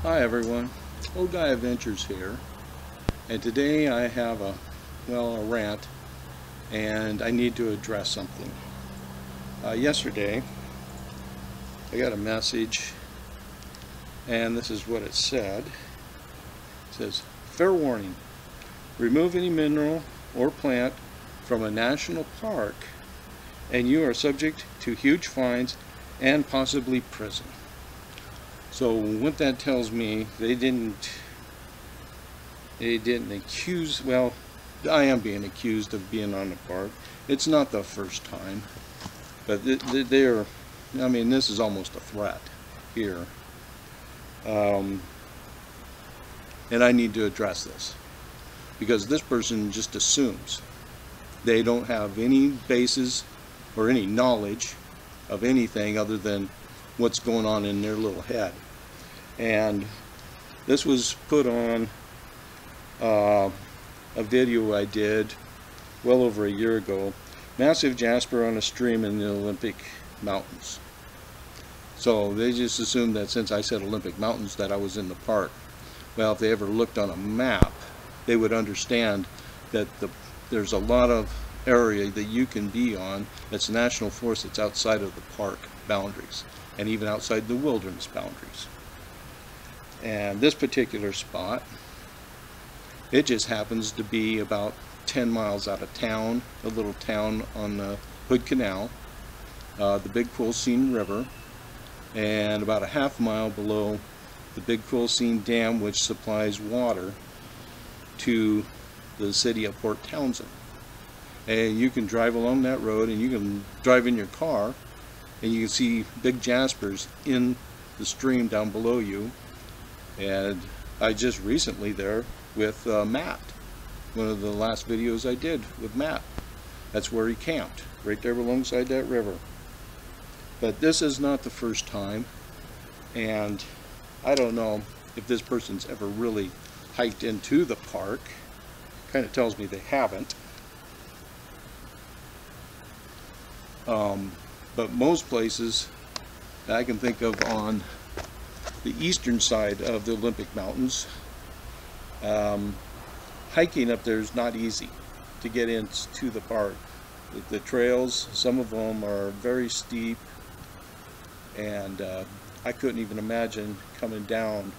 Hi everyone, Old Guy Adventures here, and today I have a rant, and I need to address something. Yesterday I got a message, and this is what it said. It says, "Fair warning, remove any mineral or plant from a national park and you are subject to huge fines and possibly prison." So what that tells me, they didn't accuse, well, I am being accused of being on the park. It's not the first time, but this is almost a threat here. And I need to address this, because this person just assumes. They don't have any basis or any knowledge of anything other than what's going on in their little head. And this was put on a video I did well over a year ago. Massive jasper on a stream in the Olympic Mountains. So they just assumed that since I said Olympic Mountains that I was in the park. Well, if they ever looked on a map, they would understand that there's a lot of area that you can be on that's national forest that's outside of the park boundaries and even outside the wilderness boundaries. And this particular spot, it just happens to be about 10 miles out of town, a little town on the Hood Canal, the Big Quilcene River, and about a half mile below the Big Quilcene Dam, which supplies water to the city of Port Townsend. And you can drive along that road, and you can drive in your car, and you can see big jaspers in the stream down below you. And I just recently there with Matt, one of the last videos I did with Matt. That's where he camped, right there alongside that river. But this is not the first time, and I don't know if this person's ever really hiked into the park. Kind of tells me they haven't. But most places that I can think of on the eastern side of the Olympic Mountains, hiking up there is not easy to get into the park. The trails, some of them are very steep, and I couldn't even imagine coming down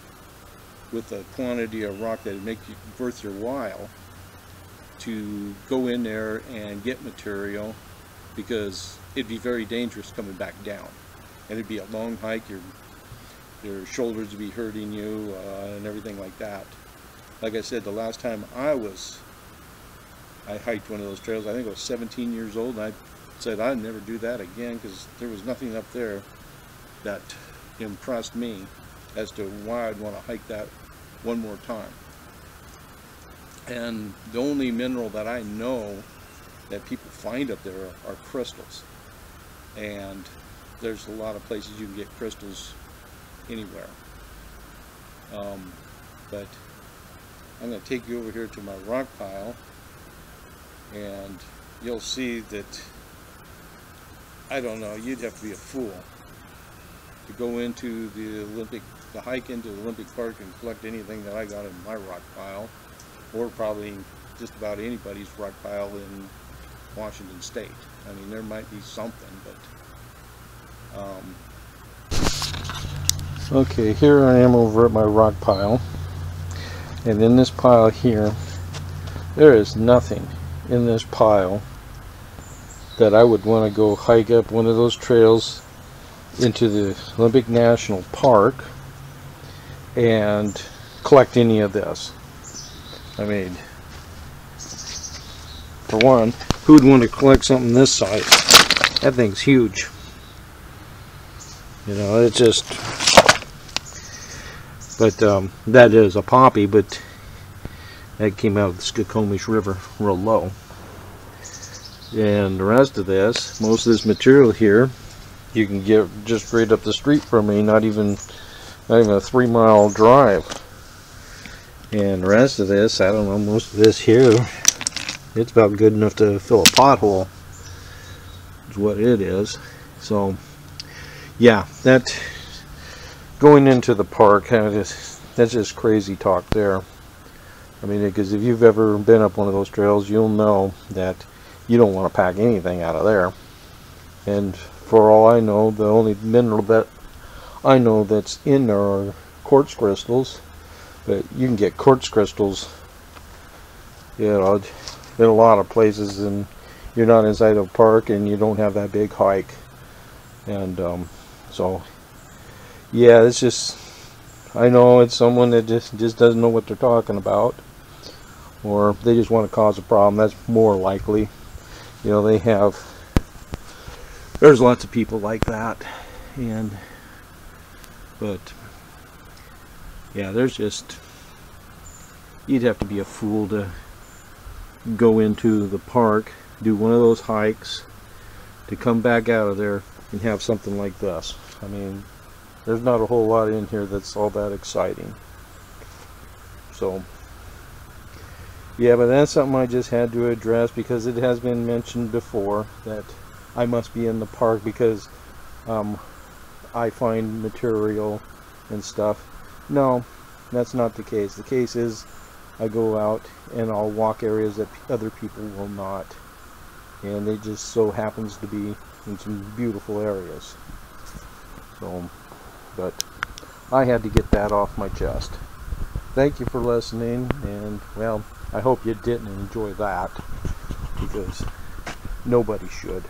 with a quantity of rock that would make it worth your while to go in there and get material, because it'd be very dangerous coming back down, and it'd be a long hike. Your shoulders would be hurting you and everything like that. Like I said, the last time I hiked one of those trails, I think I was 17 years old, and I said I'd never do that again, because there was nothing up there that impressed me as to why I'd want to hike that one more time. And the only mineral that I know that people find up there are crystals, and there's a lot of places you can get crystals anywhere. But I'm going to take you over here to my rock pile, and you'll see that, I don't know, you'd have to be a fool to go into the hike into the Olympic Park and collect anything that I got in my rock pile, or probably just about anybody's rock pile in Washington State. I mean, there might be something, but okay, here I am over at my rock pile, and in this pile here, there is nothing in this pile that I would want to go hike up one of those trails into the Olympic National Park and collect any of this. I mean, for one, who would want to collect something this size? That thing's huge. You know, it's just, but that is a poppy, but that came out of the Skokomish River real low. And the rest of this, most of this material here, you can get just right up the street from me, not even a 3-mile drive. And the rest of this, I don't know, most of this here, it's about good enough to fill a pothole, is what it is. So yeah, that going into the park, that's just crazy talk there. I mean, because if you've ever been up one of those trails, you'll know that you don't want to pack anything out of there. And for all I know, the only mineral that I know that's in there are quartz crystals. But you can get quartz crystals, you know, in a lot of places, and you're not inside a park and you don't have that big hike. And so yeah, it's just, I know it's someone that just doesn't know what they're talking about, or they just want to cause a problem. That's more likely. You know, there's lots of people like that. But yeah, you'd have to be a fool to go into the park, do one of those hikes, to come back out of there and have something like this. I mean, there's not a whole lot in here that's all that exciting. So yeah, but that's something I just had to address, because it has been mentioned before that I must be in the park because I find material and stuff. No, that's not the case. The case is I go out and I'll walk areas that other people will not, and it just so happens to be in some beautiful areas. So, but I had to get that off my chest. Thank you for listening, and well, I hope you didn't enjoy that, because nobody should.